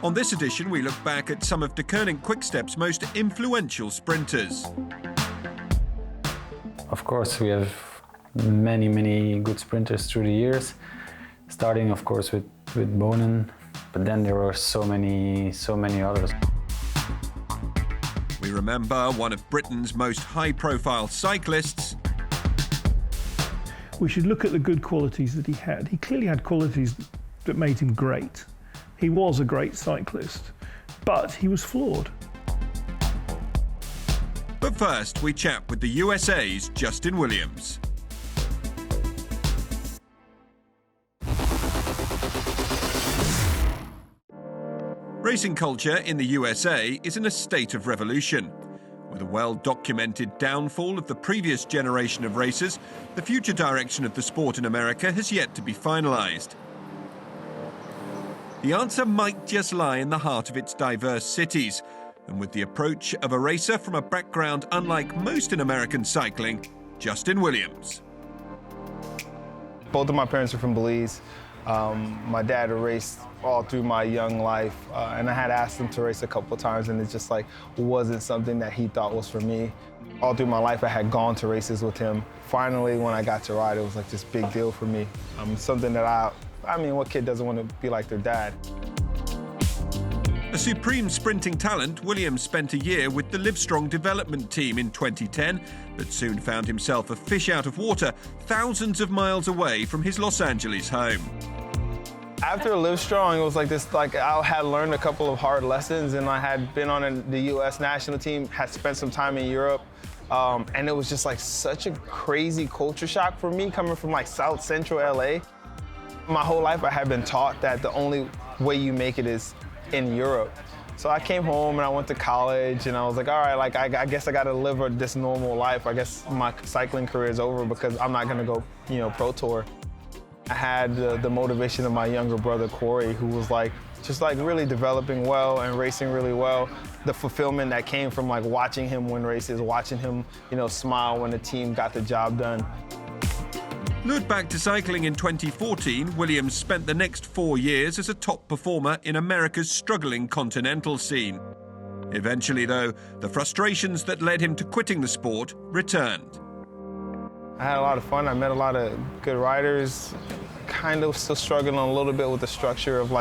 On this edition, we look back at some of Deceuninck-Quick-Step's most influential sprinters. Of course, we have many good sprinters through the years, starting, of course, with Bonen, but then there were so many others. We remember one of Britain's most high-profile cyclists. We should look at the good qualities that he had. He clearly had qualities that made him great. He was a great cyclist, but he was flawed. But first, we chat with the USA's Justin Williams. Racing culture in the USA is in a state of revolution. With a well-documented downfall of the previous generation of racers, the future direction of the sport in America has yet to be finalised. The answer might just lie in the heart of its diverse cities, and with the approach of a racer from a background unlike most in American cycling, Justin Williams. Both of my parents are from Belize. My dad raced all through my young life, and I had asked him to race a couple of times, and it just wasn't something that he thought was for me. All through my life, I had gone to races with him. Finally, when I got to ride, it was like this big deal for me. Something that I mean, what kid doesn't want to be like their dad? A supreme sprinting talent, Williams spent a year with the Livestrong development team in 2010, but soon found himself a fish out of water, thousands of miles away from his Los Angeles home. After Livestrong, it was I had learned a couple of hard lessons, and I had been on the U.S. national team, had spent some time in Europe, and it was just such a crazy culture shock for me coming from South Central L.A. My whole life I had been taught that the only way you make it is in Europe. So I came home and I went to college, and I was like, all right, I guess I gotta live this normal life. I guess my cycling career is over because I'm not gonna go, pro tour. I had the motivation of my younger brother, Corey, who was really developing well and racing really well. The fulfillment that came from watching him win races, watching him, smile when the team got the job done. Lured back to cycling in 2014, Williams spent the next 4 years as a top performer in America's struggling continental scene. Eventually, though, the frustrations that led him to quitting the sport returned. I had a lot of fun. I met a lot of good riders, kind of still struggling a little bit with the structure of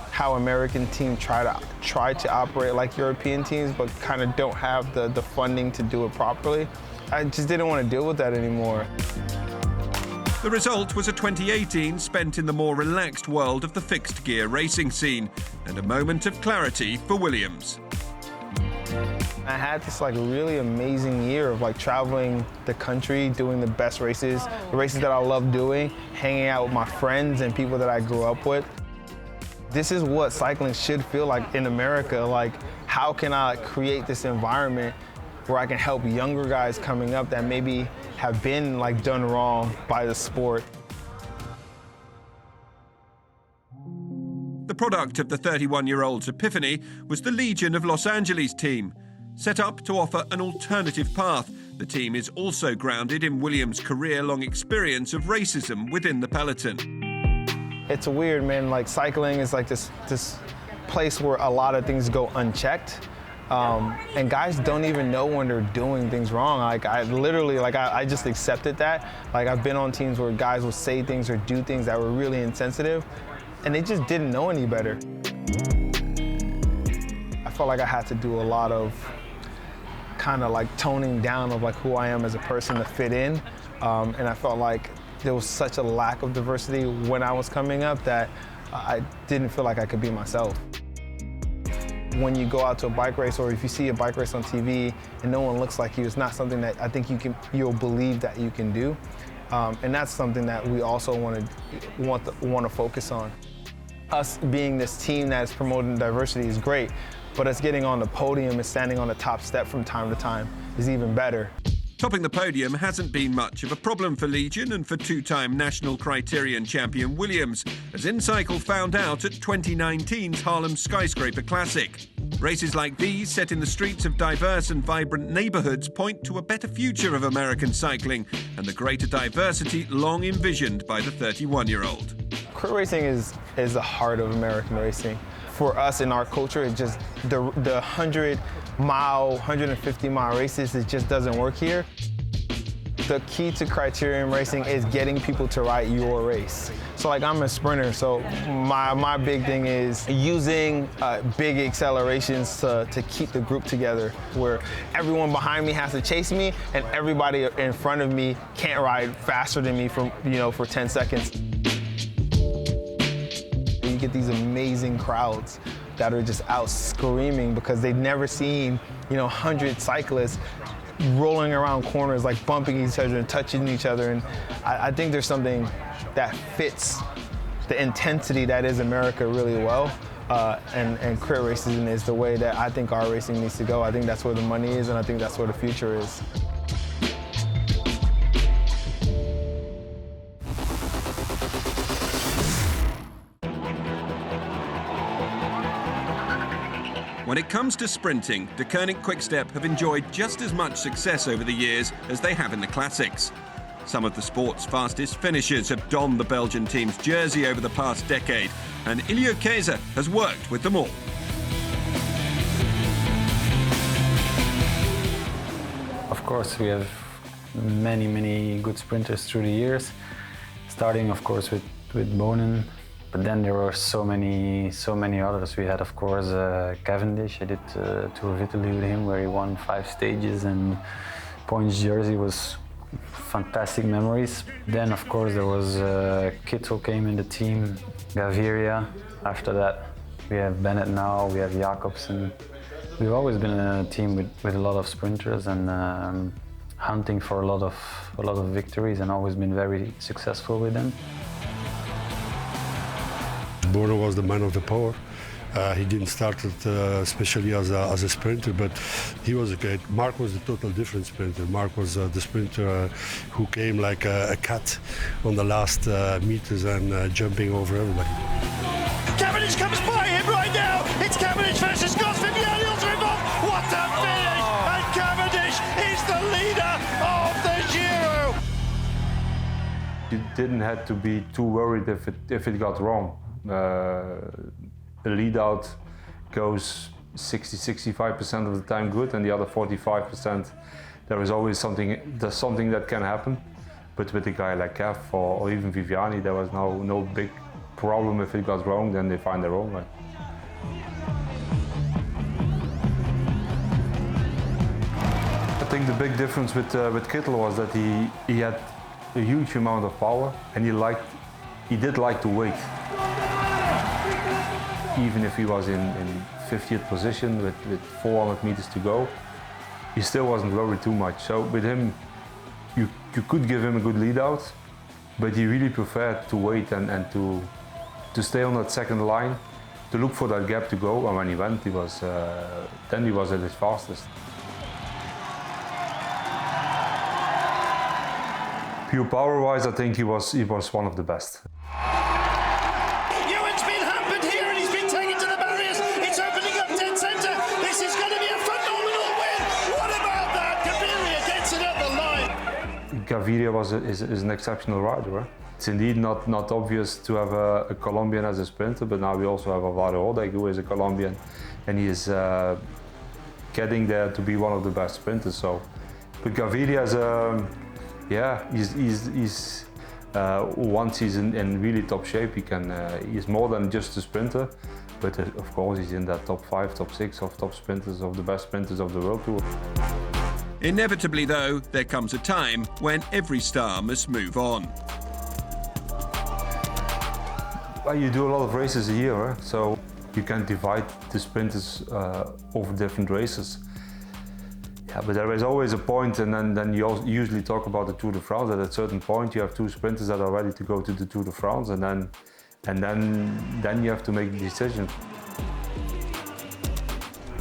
how American teams try to operate like European teams, but kind of don't have the funding to do it properly. I just didn't want to deal with that anymore. The result was a 2018 spent in the more relaxed world of the fixed gear racing scene, and a moment of clarity for Williams. I had this really amazing year of traveling the country, doing the best races, the races that I love doing, hanging out with my friends and people that I grew up with. This is what cycling should feel like in America. How can I create this environment where I can help younger guys coming up that maybe have been done wrong by the sport? The product of the 31-year-old's epiphany was the Legion of Los Angeles team. Set up to offer an alternative path, the team is also grounded in Williams' career-long experience of racism within the peloton. It's weird, man. Cycling is this place where a lot of things go unchecked. And guys don't even know when they're doing things wrong. I just accepted that. I've been on teams where guys will say things or do things that were really insensitive, and they just didn't know any better. I felt like I had to do a lot of toning down of who I am as a person to fit in. And I felt like there was such a lack of diversity when I was coming up that I didn't feel like I could be myself. When you go out to a bike race, or if you see a bike race on TV and no one looks like you, it's not something that I think you'll believe that you can do. And that's something that we also want to focus on. Us being this team that's promoting diversity is great, but us getting on the podium and standing on the top step from time to time is even better. Topping the podium hasn't been much of a problem for Legion and for two-time national criterion champion Williams, as inCycle found out at 2019's Harlem Skyscraper Classic. Races like these, set in the streets of diverse and vibrant neighbourhoods, point to a better future of American cycling and the greater diversity long envisioned by the 31-year-old. Crit racing is the heart of American racing. for us in our culture, it's just the 100-mile, 150-mile races, it just doesn't work here. The key to criterium racing is getting people to ride your race. So like I'm a sprinter, so my big thing is using big accelerations to keep the group together, where everyone behind me has to chase me and everybody in front of me can't ride faster than me for 10 seconds. You get these amazing crowds that are just out screaming because they've never seen 100 cyclists rolling around corners, like bumping each other and touching each other. And I think there's something that fits the intensity that is America really well. And crit racing is the way that I think our racing needs to go. I think that's where the money is, and I think that's where the future is. When it comes to sprinting, Deceuninck-Quick-Step have enjoyed just as much success over the years as they have in the classics. Some of the sport's fastest finishers have donned the Belgian team's jersey over the past decade, and Ilio Keizer has worked with them all. Of course, we have many good sprinters through the years, starting of course with Bonen. But then there were so many others. We had, of course, Cavendish. I did Tour of Italy with him, where he won 5 stages, and points jersey was fantastic memories. Then, of course, there was Kittel came in the team, Gaviria. After that, we have Bennett now. We have Jacobsen. We've always been a team with a lot of sprinters and hunting for a lot of victories, and always been very successful with them. Bono was the man of the power. He didn't start it, especially as a sprinter, but he was a great. Mark was the total different sprinter. Mark was the sprinter who came like a cat on the last meters and jumping over everybody. Cavendish comes by him right now. It's Cavendish versus Scott. Viviani also involved. What a finish! And Cavendish is the leader of the Giro. You didn't have to be too worried if it got wrong. The lead out goes 60-65% of the time good, and the other 45% there is always something that can happen. But with a guy like Kev or even Viviani, there was no big problem. If it got wrong, then they find their own way. I think the big difference with Kittel was that he had a huge amount of power, and he did like to wait. Even if he was in 50th position with 400 meters to go, he still wasn't worried too much. So with him, you could give him a good lead out, but he really preferred to wait and to stay on that second line, to look for that gap to go. And when he went, then he was at his fastest. Pure power-wise, I think he was one of the best. Gaviria is an exceptional rider. Right? It's indeed not obvious to have a Colombian as a sprinter, but now we also have Alvaro Odeg, who is a Colombian, and he is getting there to be one of the best sprinters. So, but Gaviria he's once he's in really top shape, he's more than just a sprinter, but of course he's in that top 5, top 6 of top sprinters, of the best sprinters of the World Tour. Inevitably, though, there comes a time when every star must move on. Well, you do a lot of races a year, right? So you can divide the sprinters over different races. Yeah, but there is always a point, and then you usually talk about the Tour de France. At a certain point, you have 2 sprinters that are ready to go to the Tour de France, and then you have to make a decision.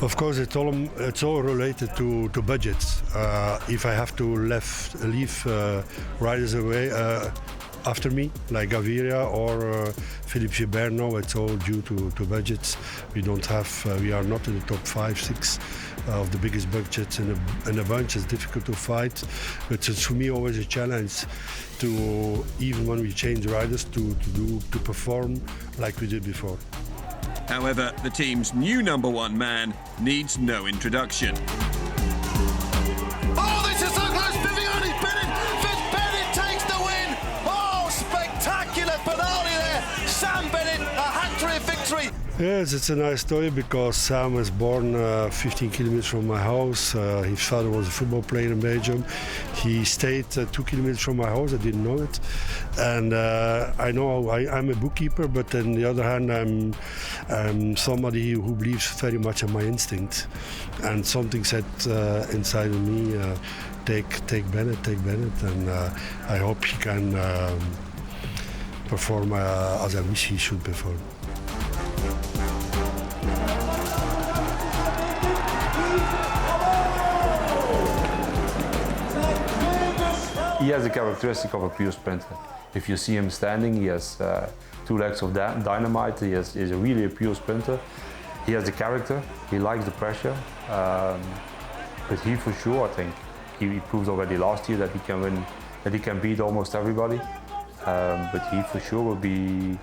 Of course, it's all related to budgets. If I have to leave riders away after me, like Gaviria or Philippe Gilbert, no, it's all due to budgets. We are not in the top 5, 6 of the biggest budgets in a bunch. It's difficult to fight, but it's for me always a challenge to, even when we change riders, to perform like we did before. However, the team's new #1 man needs no introduction. Oh, this is so close. Viviani's pinning. Fitzbennett takes the win. Oh, spectacular finale there. Sam Bennett, a hat-trick victory. Yes, it's a nice story because Sam was born 15 kilometers from my house. His father was a football player in Belgium. He stayed 2 kilometers from my house. I didn't know it. And I know I'm a bookkeeper, but on the other hand, I'm somebody who believes very much in my instinct. And something said inside of me, take Bennett. And I hope he can perform as I wish he should perform. He has the characteristic of a pure sprinter. If you see him standing, he has 2 legs of dynamite. He's really a pure sprinter. He has the character. He likes the pressure. But he, for sure, I think he proved already last year that he can win, that he can beat almost everybody. But he, for sure, will be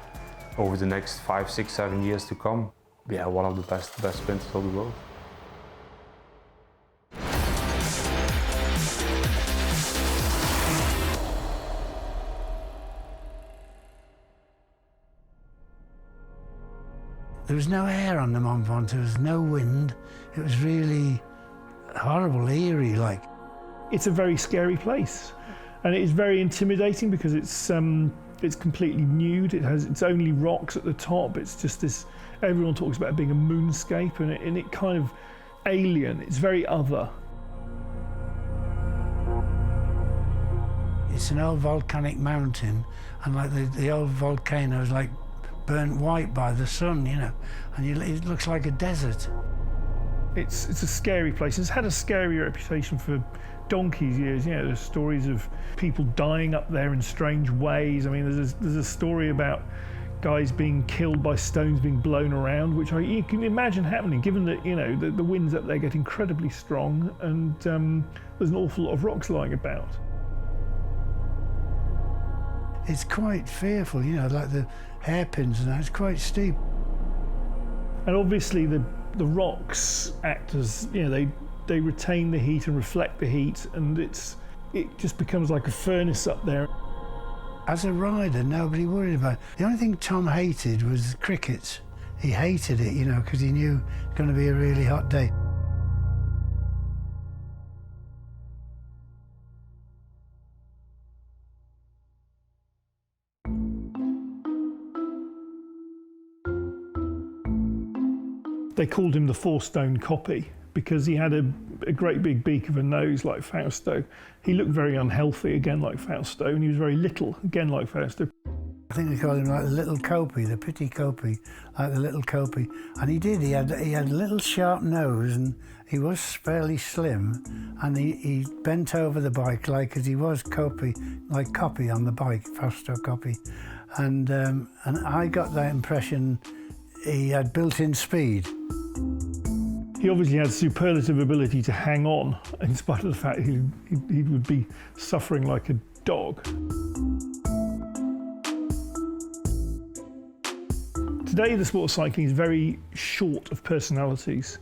over the next 5, 6, 7 years to come. Yeah, one of the best sprinters of the world. There was no air on the Mont Ventoux, there was no wind. It was really horrible, eerie like. It's a very scary place, and it is very intimidating because it's completely nude. It's only rocks at the top. It's just this. Everyone talks about it being a moonscape, and it kind of alien. It's very other. It's an old volcanic mountain, and like the old volcanoes, like burnt white by the sun, you know, and it looks like a desert. It's a scary place. It's had a scary reputation for donkey's years. You know, there's stories of people dying up there in strange ways. I mean, there's a story about guys being killed by stones being blown around, which you can imagine happening, given that, you know, the winds up there get incredibly strong, and there's an awful lot of rocks lying about. It's quite fearful, you know, like the hairpins and that. It's quite steep. And obviously the rocks act as, you know, they retain the heat and reflect the heat, and it just becomes like a furnace up there. As a rider, nobody worried about it. The only thing Tom hated was crickets. He hated it, you know, because he knew it was going to be a really hot day. They called him the 4-stone copy because he had a great big beak of a nose like Fausto. He looked very unhealthy, again like Fausto, and he was very little, again like Fausto. I think they called him like the little copy, the petit copy, like the little copy. And he did, he had a little sharp nose, and he was fairly slim, and he bent over the bike like, as he was copy, like copy on the bike, Fausto copy. And I got that impression he had built-in speed. He obviously had superlative ability to hang on, in spite of the fact he would be suffering like a dog. Today, the sport of cycling is very short of personalities.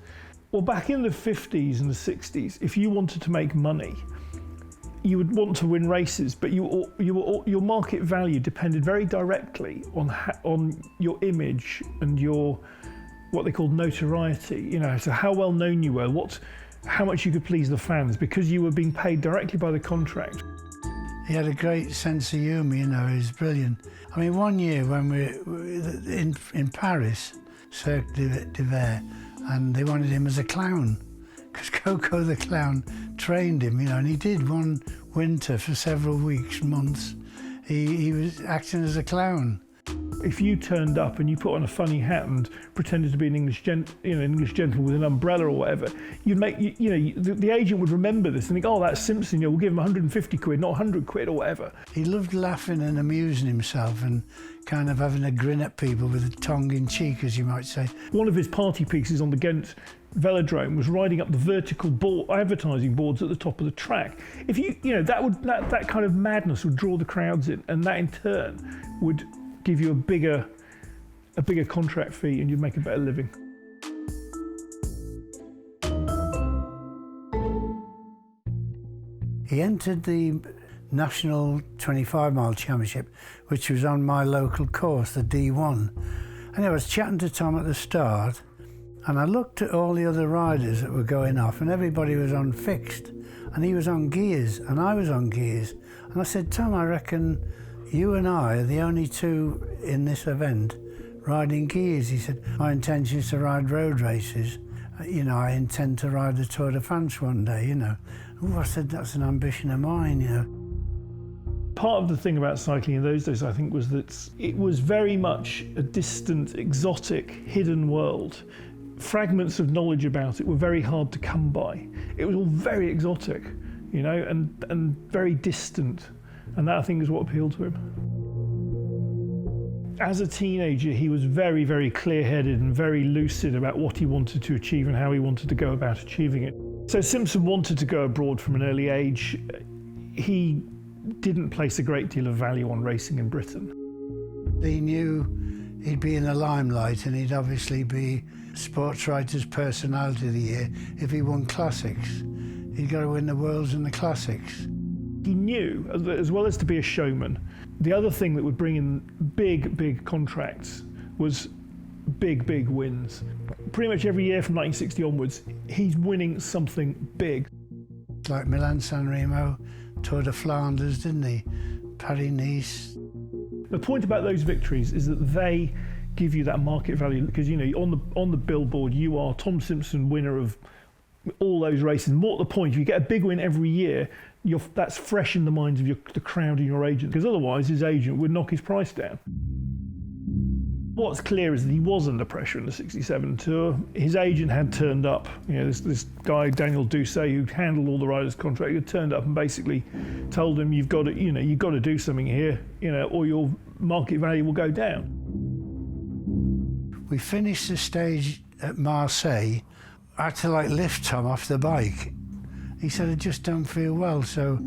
Well, back in the 50s and the 60s, if you wanted to make money, you would want to win races, but your market value depended very directly on your image and your what they called notoriety. You know, so how well known you were, how much you could please the fans, because you were being paid directly by the contract. He had a great sense of humour, you know, he was brilliant. I mean, one year when we were in Paris, Cirque d'Hiver, and they wanted him as a clown, because Coco the clown trained him, you know, and he did one winter for several weeks, months. He was acting as a clown. If you turned up and you put on a funny hat and pretended to be an English gentleman with an umbrella or whatever, you'd make, the agent would remember this and think, oh, that's Simpson, we'll give him 150 quid, not 100 quid or whatever. He loved laughing and amusing himself and kind of having a grin at people with a tongue in cheek, as you might say. One of his party pieces on the Ghent velodrome was riding up the vertical advertising boards at the top of the track. If that kind of madness would draw the crowds in, and that in turn would give you a bigger a bigger contract fee and you'd make a better living. He entered the National 25-mile Championship, which was on my local course, the D1. And I was chatting to Tom at the start, and I looked at all the other riders that were going off, and everybody was on fixed, and he was on gears, and I was on gears. And I said, Tom, I reckon you and I are the only two in this event riding gears. He said, my intention is to ride road races. You know, I intend to ride the Tour de France one day, you know. Oh, I said, that's an ambition of mine, you know. Part of the thing about cycling in those days, I think, was that it was very much a distant, exotic, hidden world. Fragments of knowledge about it were very hard to come by. It was all very exotic, you know, and very distant. And that, I think, is what appealed to him. As a teenager, he was very, very clear-headed and very lucid about what he wanted to achieve and how he wanted to go about achieving it. So Simpson wanted to go abroad from an early age. He didn't place a great deal of value on racing in Britain. He knew he'd be in the limelight and he'd obviously be Sports Writer's Personality of the Year if he won classics. He'd got to win the Worlds and the classics. He knew, as well as to be a showman, the other thing that would bring in big, big contracts was big, big wins. Pretty much every year from 1960 onwards, he's winning something big. Like Milan-San Remo, Tour de Flanders, didn't he? Paris-Nice. The point about those victories is that they give you that market value, because, you know, on the billboard, you are Tom Simpson, winner of all those races. More to the point, if you get a big win every year, that's fresh in the minds of the crowd and your agent, because otherwise his agent would knock his price down. What's clear is that he was under pressure in the 67 Tour. His agent had turned up. You know, this guy, Daniel Doucet, who handled all the riders' contract, had turned up and basically told him, you've got to do something here, you know, or your market value will go down. We finished the stage at Marseille. I had to lift Tom off the bike. He said, I just don't feel well. So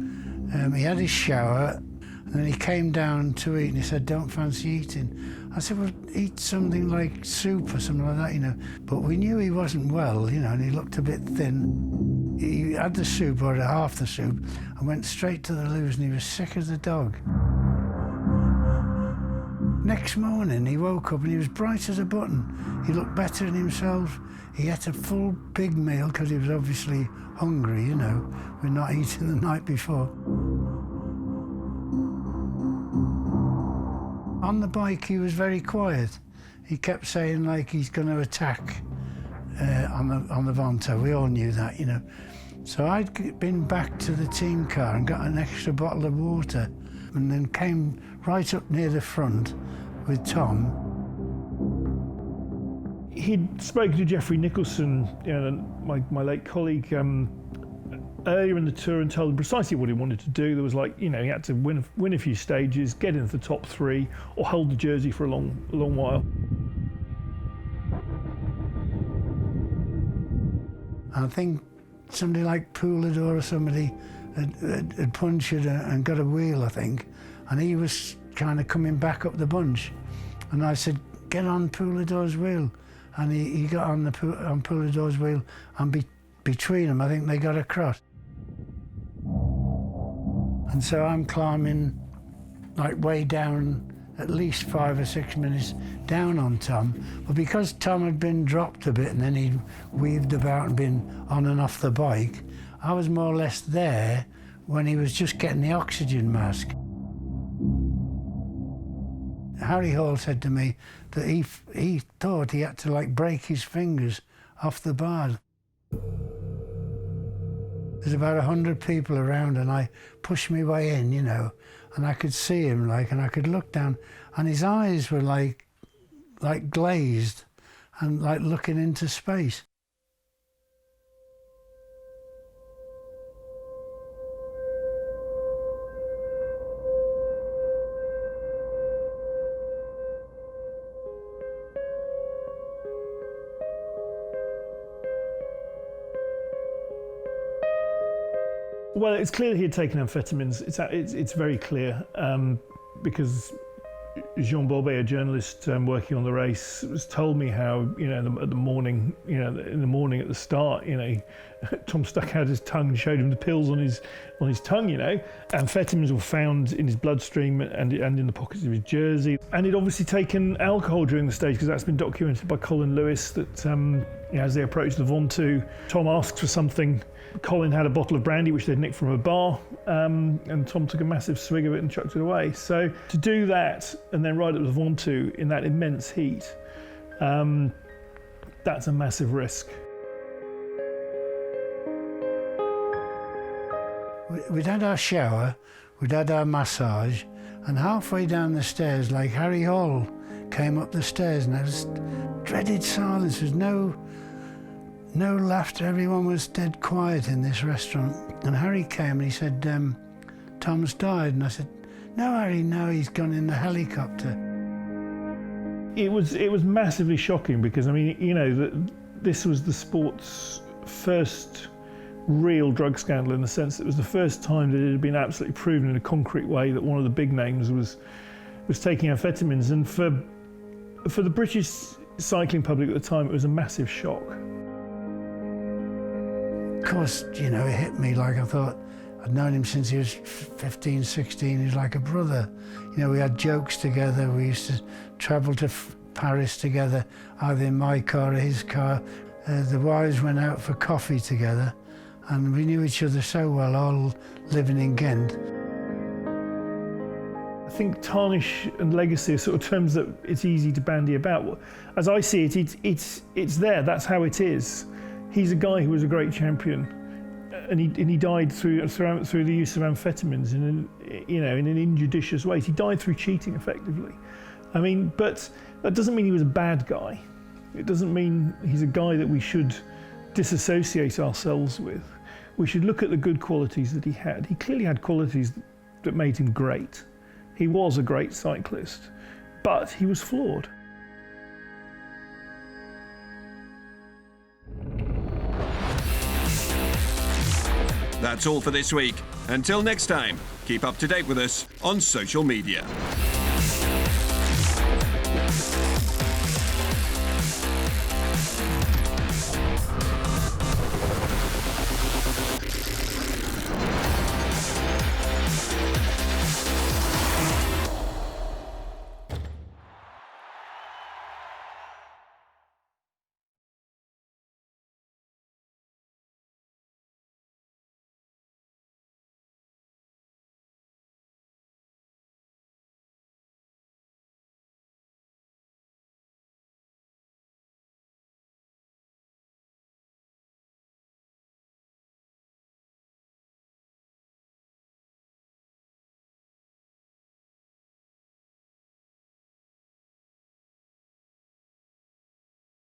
he had his shower, and then he came down to eat, and he said, don't fancy eating. I said, well, eat something like soup or something like that, you know. But we knew he wasn't well, you know, and he looked a bit thin. He had the soup, or half the soup, and went straight to the loo, and he was sick as a dog. Next morning, he woke up and he was bright as a button. He looked better in himself. He ate a full big meal because he was obviously hungry, you know. We'd not eaten the night before. On the bike, he was very quiet. He kept saying he's going to attack on the Vonto. We all knew that, you know. So I'd been back to the team car and got an extra bottle of water, and then came right up near the front with Tom. He'd spoken to Geoffrey Nicholson, you know, my late colleague, earlier in the tour, and told him precisely what he wanted to do. There was he had to win a few stages, get into the top three, or hold the jersey for a long while. I think somebody like Poulador or somebody had punctured and got a wheel, I think, and he was kind of coming back up the bunch. And I said, get on Poulador's wheel. And he got on Poulador's wheel, and between them, I think they got across. And so I'm climbing way down, at least 5 or 6 minutes down on Tom. But because Tom had been dropped a bit and then he'd weaved about and been on and off the bike, I was more or less there when he was just getting the oxygen mask. Harry Hall said to me that he thought he had to break his fingers off the bar. There's about 100 people around, and I pushed my way in, you know, and I could see him, and I could look down, and his eyes were like glazed and looking into space. Well, it's clear he had taken amphetamines. It's very clear because Jean Bobet, a journalist working on the race, told me how, you know, at the morning, you know, in the morning at the start, you know, Tom stuck out his tongue and showed him the pills on his tongue, you know. Amphetamines were found in his bloodstream and in the pockets of his jersey. And he'd obviously taken alcohol during the stage, because that's been documented by Colin Lewis, that you know, as they approached the Ventoux, Tom asked for something. Colin had a bottle of brandy which they'd nicked from a bar, and Tom took a massive swig of it and chucked it away. So to do that and then ride up the Ventoux in that immense heat, that's a massive risk. We'd had our shower, we'd had our massage, and halfway down the stairs, like Harry Hall came up the stairs, and there was dreaded silence. There was no laughter. Everyone was dead quiet in this restaurant. And Harry came and he said, Tom's died. And I said, no, Harry, no, he's gone in the helicopter. It was massively shocking, because, I mean, you know, this was the sport's first real drug scandal, in the sense that it was the first time that it had been absolutely proven in a concrete way that one of the big names was taking amphetamines. And for the British cycling public at the time, it was a massive shock. Of course, you know, it hit me like I thought. I'd known him since he was 15, 16. He was like a brother. You know, we had jokes together. We used to travel to Paris together, either in my car or his car. The wives went out for coffee together, and we knew each other so well, all living in Ghent. I think tarnish and legacy are sort of terms that it's easy to bandy about. As I see it, it's there. That's how it is. He's a guy who was a great champion, and he died through the use of amphetamines in an injudicious way. He died through cheating, effectively. I mean, but that doesn't mean he was a bad guy. It doesn't mean he's a guy that we should disassociate ourselves with. We should look at the good qualities that he had. He clearly had qualities that made him great. He was a great cyclist, but he was flawed. That's all for this week. Until next time, keep up to date with us on social media.